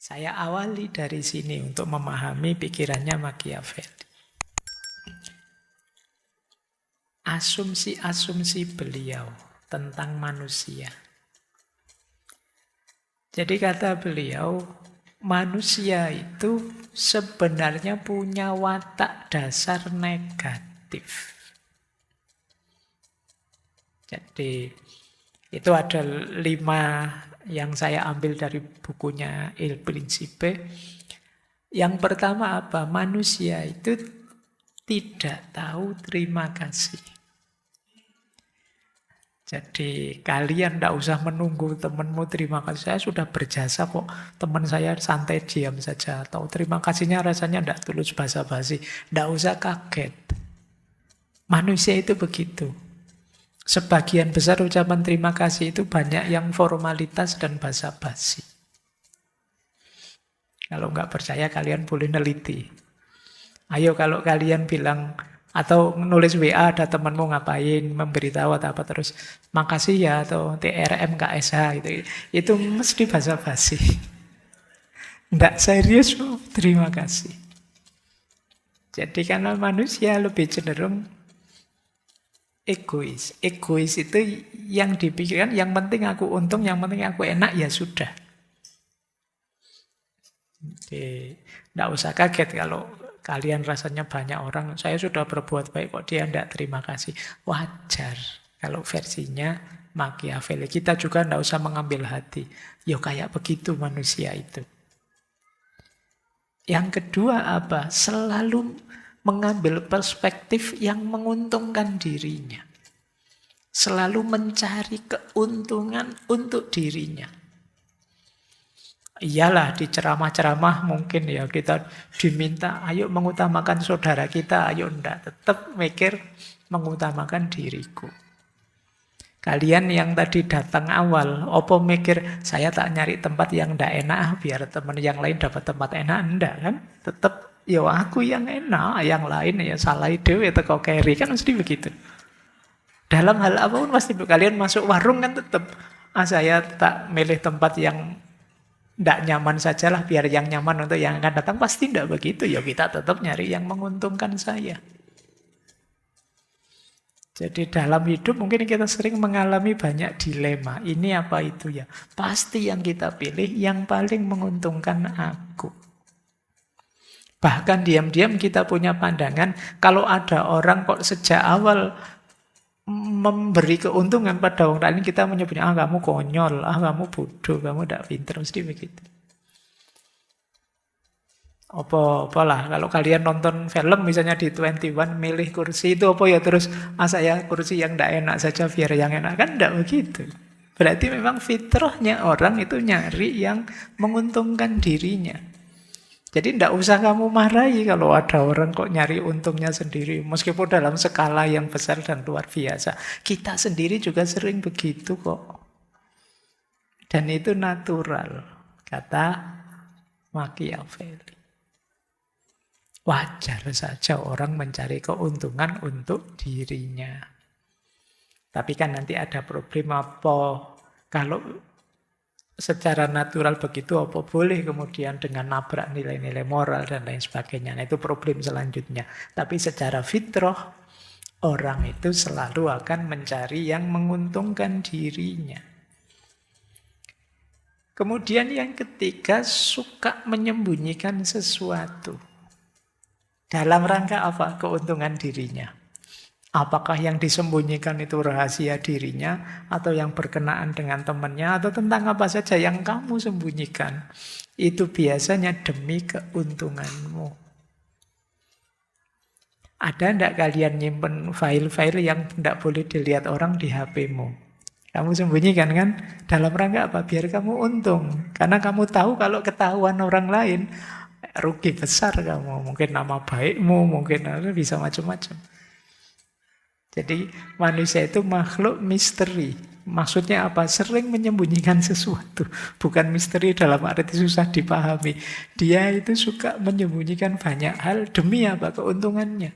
Saya awali dari sini untuk memahami pikirannya Machiavelli. Asumsi-asumsi beliau tentang manusia. Jadi kata beliau, manusia itu sebenarnya punya watak dasar negatif. Jadi itu ada 5 yang saya ambil dari bukunya Il Principe. Yang pertama apa? Manusia itu tidak tahu terima kasih. Jadi kalian tidak usah menunggu temanmu terima kasih. Saya sudah berjasa kok. Teman saya santai diam saja. Atau terima kasihnya rasanya tidak tulus basa-basi. Tidak usah kaget. Manusia itu begitu. Sebagian besar ucapan terima kasih itu banyak yang formalitas dan basa-basi. Kalau nggak percaya kalian boleh neliti. Ayo kalau kalian bilang atau nulis WA ada temanmu ngapain, memberitahu atau apa terus makasih ya atau TRM KSH gitu. Itu mesti basa-basi. Nggak serius, terima kasih. Jadi karena manusia lebih cenderung egois. Egois itu yang dipikirkan yang penting aku untung, yang penting aku enak ya sudah. Jadi nggak usah kaget kalau kalian rasanya banyak orang, saya sudah berbuat baik kok dia tidak terima kasih. Wajar. Kalau versinya Machiavelli. Kita juga tidak usah mengambil hati. Ya kayak begitu manusia itu. Yang kedua apa? Selalu mengambil perspektif yang menguntungkan dirinya. Selalu mencari keuntungan untuk dirinya. Iyalah di ceramah-ceramah mungkin ya kita diminta ayo mengutamakan saudara kita, ayo enggak. Tetap mikir mengutamakan diriku. Kalian yang tadi datang awal, opo mikir saya tak nyari tempat yang enggak enak biar teman yang lain dapat tempat enak, enggak kan? Tetap ya aku yang enak, yang lain ya salah dewe teko keri kan mesti begitu. Dalam hal apapun pasti kalian masuk warung kan tetap saya tak milih tempat yang tidak nyaman sajalah biar yang nyaman untuk yang akan datang. Pasti tidak begitu. Ya kita tetap nyari yang menguntungkan saya. Jadi dalam hidup mungkin kita sering mengalami banyak dilema. Ini apa itu ya? Pasti yang kita pilih yang paling menguntungkan aku. Bahkan diam-diam kita punya pandangan kalau ada orang kok sejak awal memberi keuntungan pada orang lain, kita menyebutnya kamu konyol, kamu bodoh, kamu tidak pintar, mesti begitu. Apalah kalau kalian nonton film misalnya di 21 milih kursi itu apa ya terus saya kursi yang tidak enak saja biar yang enak kan tidak begitu. Berarti memang fitrahnya orang itu nyari yang menguntungkan dirinya. Jadi tidak usah kamu marahi kalau ada orang kok nyari untungnya sendiri. Meskipun dalam skala yang besar dan luar biasa. Kita sendiri juga sering begitu kok. Dan itu natural, kata Machiavelli. Wajar saja orang mencari keuntungan untuk dirinya. Tapi kan nanti ada problem apa? Kalau secara natural begitu apa boleh kemudian dengan nabrak nilai-nilai moral dan lain sebagainya. Nah itu problem selanjutnya. Tapi secara fitrah orang itu selalu akan mencari yang menguntungkan dirinya. Kemudian yang ketiga suka menyembunyikan sesuatu. Dalam rangka apa? Keuntungan dirinya. Apakah yang disembunyikan itu rahasia dirinya atau yang berkenaan dengan temannya atau tentang apa saja yang kamu sembunyikan. Itu biasanya demi keuntunganmu. Ada enggak kalian nyimpen file-file yang tidak boleh dilihat orang di HP-mu? Kamu sembunyikan kan? Dalam rangka apa? Biar kamu untung. Karena kamu tahu kalau ketahuan orang lain, rugi besar kamu. Mungkin nama baikmu, mungkin bisa macam-macam. Jadi manusia itu makhluk misteri. Maksudnya apa? Sering menyembunyikan sesuatu. Bukan misteri dalam arti susah dipahami. Dia itu suka menyembunyikan banyak hal demi apa? Keuntungannya.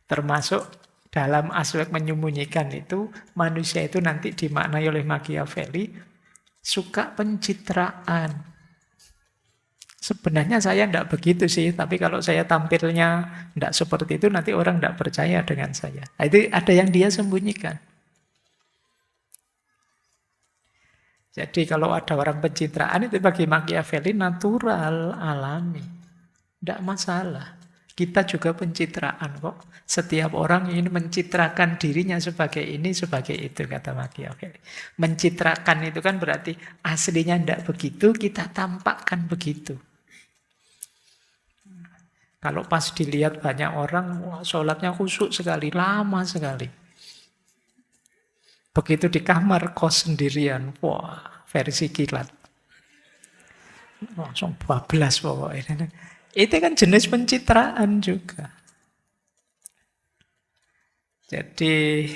Termasuk dalam aspek menyembunyikan itu, manusia itu nanti dimaknai oleh Machiavelli suka pencitraan. Sebenarnya saya tidak begitu sih, tapi kalau saya tampilnya tidak seperti itu, nanti orang tidak percaya dengan saya. Nah, itu ada yang dia sembunyikan. Jadi kalau ada orang pencitraan itu bagi Machiavelli natural, alami. Tidak masalah. Kita juga pencitraan kok. Setiap orang ingin mencitrakan dirinya sebagai ini, sebagai itu, kata Machiavelli. Mencitrakan itu kan berarti aslinya tidak begitu, kita tampakkan begitu. Kalau pas dilihat banyak orang, wah, sholatnya khusyuk sekali, lama sekali. Begitu di kamar kos sendirian, wah, versi kilat. Langsung bablas pokoknya. Itu kan jenis pencitraan juga. Jadi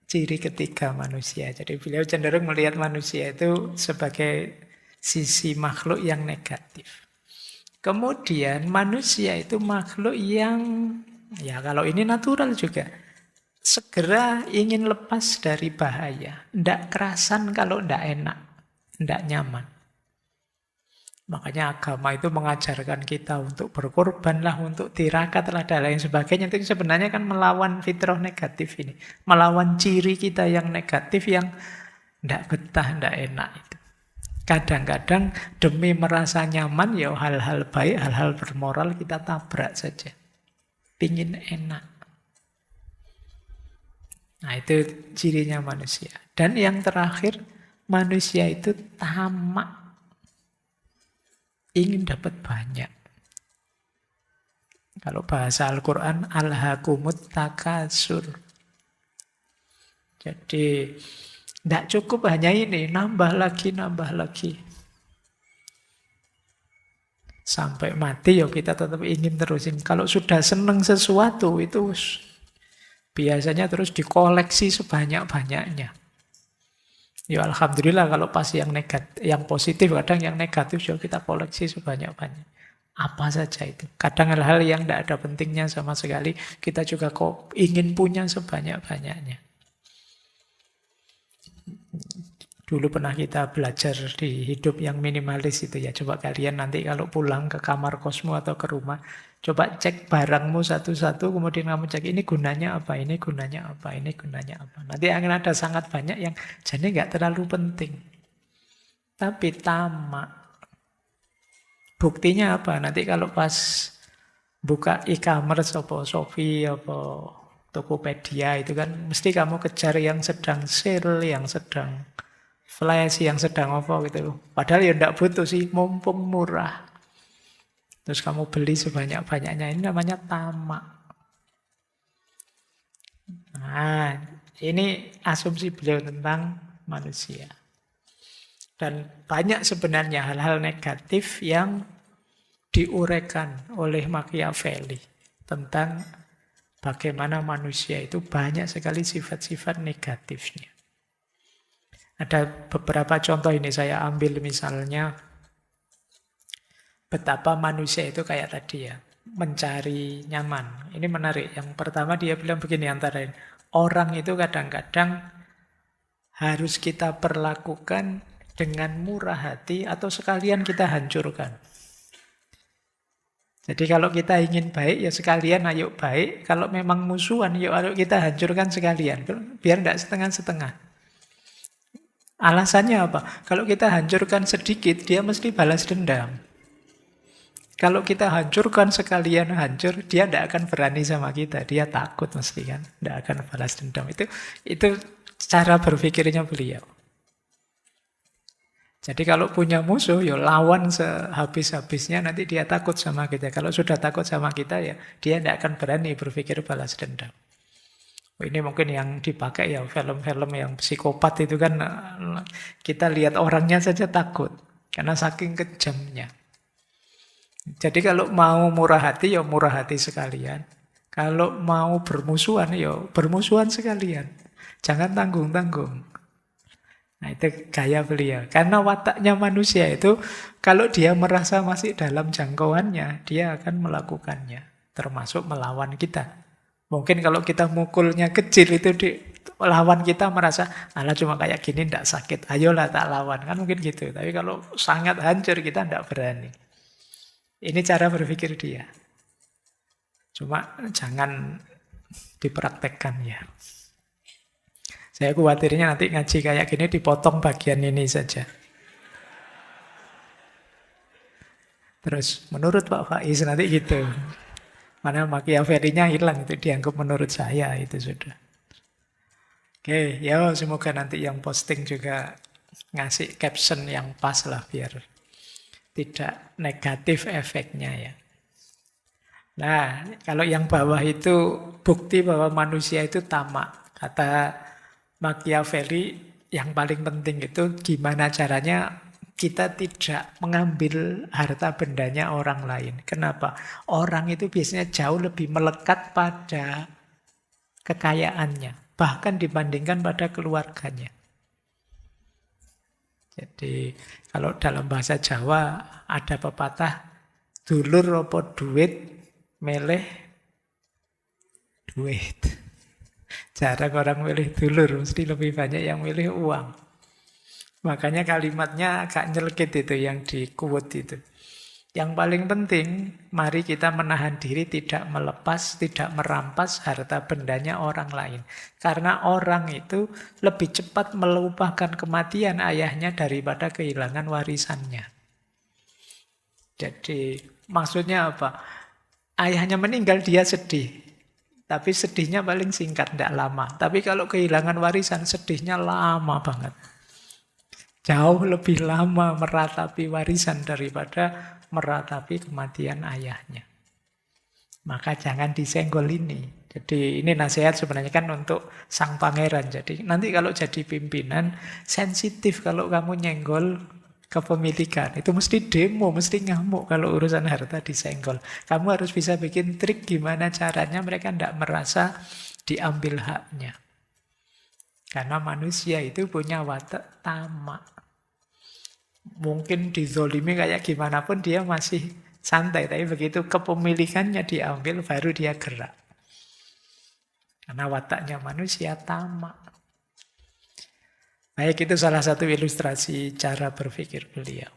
ciri ketiga manusia. Jadi beliau cenderung melihat manusia itu sebagai sisi makhluk yang negatif. Kemudian manusia itu makhluk yang, ya kalau ini natural juga, segera ingin lepas dari bahaya. Tidak kerasan kalau tidak enak, tidak nyaman. Makanya agama itu mengajarkan kita untuk berkorban lah, untuk tirakat lah, dan lain sebagainya. Itu sebenarnya kan melawan fitrah negatif ini. Melawan ciri kita yang negatif, yang tidak betah, tidak enak itu. Kadang-kadang demi merasa nyaman, ya hal-hal baik, hal-hal bermoral kita tabrak saja. Pingin enak. Nah itu cirinya manusia. Dan yang terakhir, manusia itu tamak. Ingin dapat banyak. Kalau bahasa Al-Quran, alhaakumut takasur. Jadi, tidak cukup hanya ini, nambah lagi, nambah lagi. Sampai mati, ya kita tetap ingin terusin. Kalau sudah senang sesuatu, itu biasanya terus dikoleksi sebanyak-banyaknya. Ya alhamdulillah kalau pas yang negatif, yang positif, kadang yang negatif juga kita koleksi sebanyak-banyak. Apa saja itu. Kadang hal-hal yang tidak ada pentingnya sama sekali, kita juga kok ingin punya sebanyak-banyaknya. Dulu pernah kita belajar di hidup yang minimalis itu ya. Coba kalian nanti kalau pulang ke kamar kosmu atau ke rumah, coba cek barangmu satu-satu, kemudian kamu cek ini gunanya apa, ini gunanya apa, ini gunanya apa. Nanti akan ada sangat banyak yang jadi nggak terlalu penting. Tapi tamak. Buktinya apa? Nanti kalau pas buka e-commerce, apa Shopee, apa Tokopedia, itu kan mesti kamu kejar yang sedang sale, yang sedang flash, yang sedang apa gitu. Padahal ya enggak butuh sih, mumpung murah. Terus kamu beli sebanyak-banyaknya, ini namanya tamak. Nah, ini asumsi beliau tentang manusia. Dan banyak sebenarnya hal-hal negatif yang diuraikan oleh Machiavelli tentang bagaimana manusia itu banyak sekali sifat-sifat negatifnya. Ada beberapa contoh ini saya ambil misalnya betapa manusia itu kayak tadi ya, mencari nyaman. Ini menarik. Yang pertama dia bilang begini antara ini, orang itu kadang-kadang harus kita perlakukan dengan murah hati atau sekalian kita hancurkan. Jadi kalau kita ingin baik ya sekalian ayo baik. Kalau memang musuhan yuk ayo kita hancurkan sekalian. Biar tidak setengah-setengah. Alasannya apa? Kalau kita hancurkan sedikit, dia mesti balas dendam. Kalau kita hancurkan sekalian hancur, dia tidak akan berani sama kita. Dia takut mesti kan, tidak akan balas dendam. Itu cara berpikirnya beliau. Jadi kalau punya musuh, ya lawan sehabis-habisnya, nanti dia takut sama kita. Kalau sudah takut sama kita, ya dia tidak akan berani berpikir balas dendam. Ini mungkin yang dipakai ya film-film yang psikopat itu kan kita lihat orangnya saja takut karena saking kejamnya. Jadi kalau mau murah hati ya murah hati sekalian. Kalau mau bermusuhan ya bermusuhan sekalian. Jangan tanggung-tanggung. Nah itu gaya beliau. Karena wataknya manusia itu kalau dia merasa masih dalam jangkauannya dia akan melakukannya. Termasuk melawan kita. Mungkin kalau kita mukulnya kecil itu lawan kita merasa, alah cuma kayak gini ndak sakit, ayolah tak lawan. Kan mungkin gitu. Tapi kalau sangat hancur kita ndak berani. Ini cara berpikir dia. Cuma jangan dipraktekkan ya. Saya khawatirnya nanti ngaji kayak gini dipotong bagian ini saja. Terus menurut Pak Faiz nanti gitu. Mana Machiavelli-nya hilang itu dianggap menurut saya itu sudah. Oke, ya semoga nanti yang posting juga ngasih caption yang pas lah biar tidak negatif efeknya ya. Nah, kalau yang bawah itu bukti bahwa manusia itu tamak. Kata Machiavelli, yang paling penting itu gimana caranya kita tidak mengambil harta bendanya orang lain. Kenapa? Orang itu biasanya jauh lebih melekat pada kekayaannya, bahkan dibandingkan pada keluarganya. Jadi kalau dalam bahasa Jawa ada pepatah, dulur apa duit, meleh duit. Jarang orang milih dulur, mesti lebih banyak yang milih uang. Makanya kalimatnya agak nyelkit itu yang di quote itu. Yang paling penting, mari kita menahan diri tidak melepas, tidak merampas harta bendanya orang lain. Karena orang itu lebih cepat melupakan kematian ayahnya daripada kehilangan warisannya. Jadi maksudnya apa? Ayahnya meninggal dia sedih. Tapi sedihnya paling singkat, tidak lama. Tapi kalau kehilangan warisan, sedihnya lama banget. Jauh lebih lama meratapi warisan daripada meratapi kematian ayahnya. Maka jangan disenggol ini. Jadi ini nasihat sebenarnya kan untuk sang pangeran. Jadi nanti kalau jadi pimpinan, sensitif kalau kamu nyenggol kepemilikan. Itu mesti demo, mesti ngamuk kalau urusan harta disenggol. Kamu harus bisa bikin trik gimana caranya mereka tidak merasa diambil haknya. Karena manusia itu punya watak tamak. Mungkin dizolimi kayak gimana pun dia masih santai. Tapi begitu kepemilikannya diambil baru dia gerak. Karena wataknya manusia tamak. Baik, itu salah satu ilustrasi cara berpikir beliau.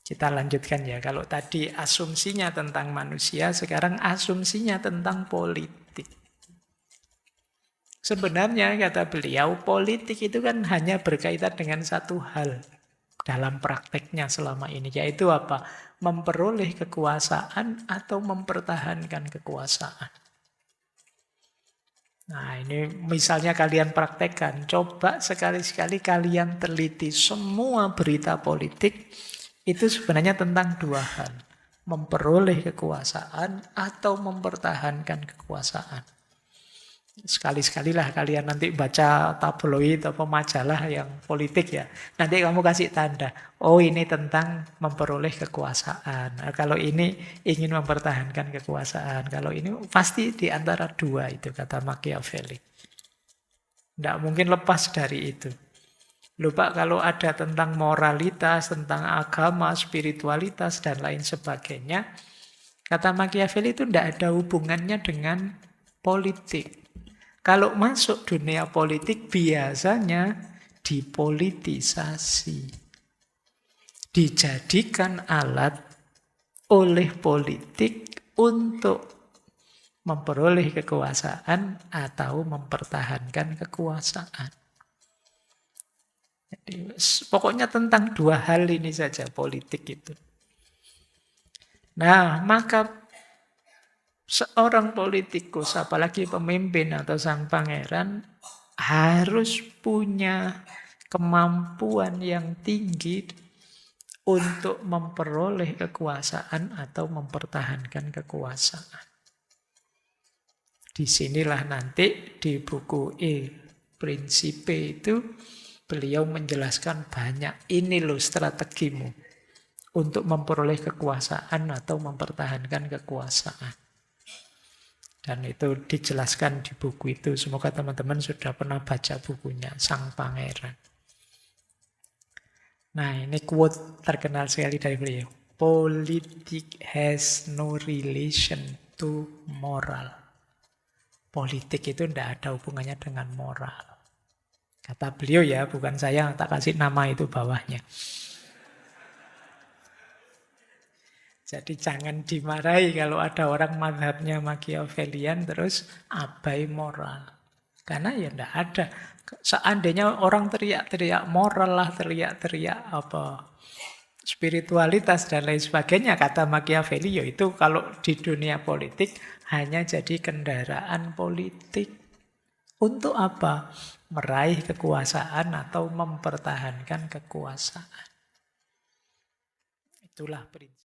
Kita lanjutkan ya. Kalau tadi asumsinya tentang manusia, sekarang asumsinya tentang politik. Sebenarnya kata beliau, politik itu kan hanya berkaitan dengan satu hal dalam prakteknya selama ini. Yaitu apa? Memperoleh kekuasaan atau mempertahankan kekuasaan. Nah ini misalnya kalian praktekkan, coba sekali-sekali kalian teliti semua berita politik, itu sebenarnya tentang dua hal. Memperoleh kekuasaan atau mempertahankan kekuasaan. Sekali-sekalilah kalian nanti baca tabloid atau majalah yang politik ya. Nanti kamu kasih tanda, oh ini tentang memperoleh kekuasaan. Nah, kalau ini ingin mempertahankan kekuasaan. Kalau ini pasti di antara dua itu kata Machiavelli. Tidak mungkin lepas dari itu. Lupa kalau ada tentang moralitas, tentang agama, spiritualitas, dan lain sebagainya. Kata Machiavelli itu tidak ada hubungannya dengan politik. Kalau masuk dunia politik biasanya dipolitisasi. Dijadikan alat oleh politik untuk memperoleh kekuasaan atau mempertahankan kekuasaan. Jadi, pokoknya tentang dua hal ini saja politik itu. Nah, maka seorang politikus, apalagi pemimpin atau sang pangeran, harus punya kemampuan yang tinggi untuk memperoleh kekuasaan atau mempertahankan kekuasaan. Disinilah nanti di buku Principe itu beliau menjelaskan banyak, ini loh strategimu untuk memperoleh kekuasaan atau mempertahankan kekuasaan. Dan itu dijelaskan di buku itu. Semoga teman-teman sudah pernah baca bukunya, Sang Pangeran. Nah, ini quote terkenal sekali dari beliau. Politics has no relation to moral. Politik itu tidak ada hubungannya dengan moral. Kata beliau ya, bukan saya, tak kasih nama itu bawahnya. Jadi jangan dimarahi kalau ada orang mazhabnya Machiavellian terus abai moral. Karena ya tidak ada. Seandainya orang teriak-teriak moral lah, teriak-teriak apa spiritualitas dan lain sebagainya, kata Machiavelli, itu kalau di dunia politik hanya jadi kendaraan politik. Untuk apa? Meraih kekuasaan atau mempertahankan kekuasaan. Itulah prinsip.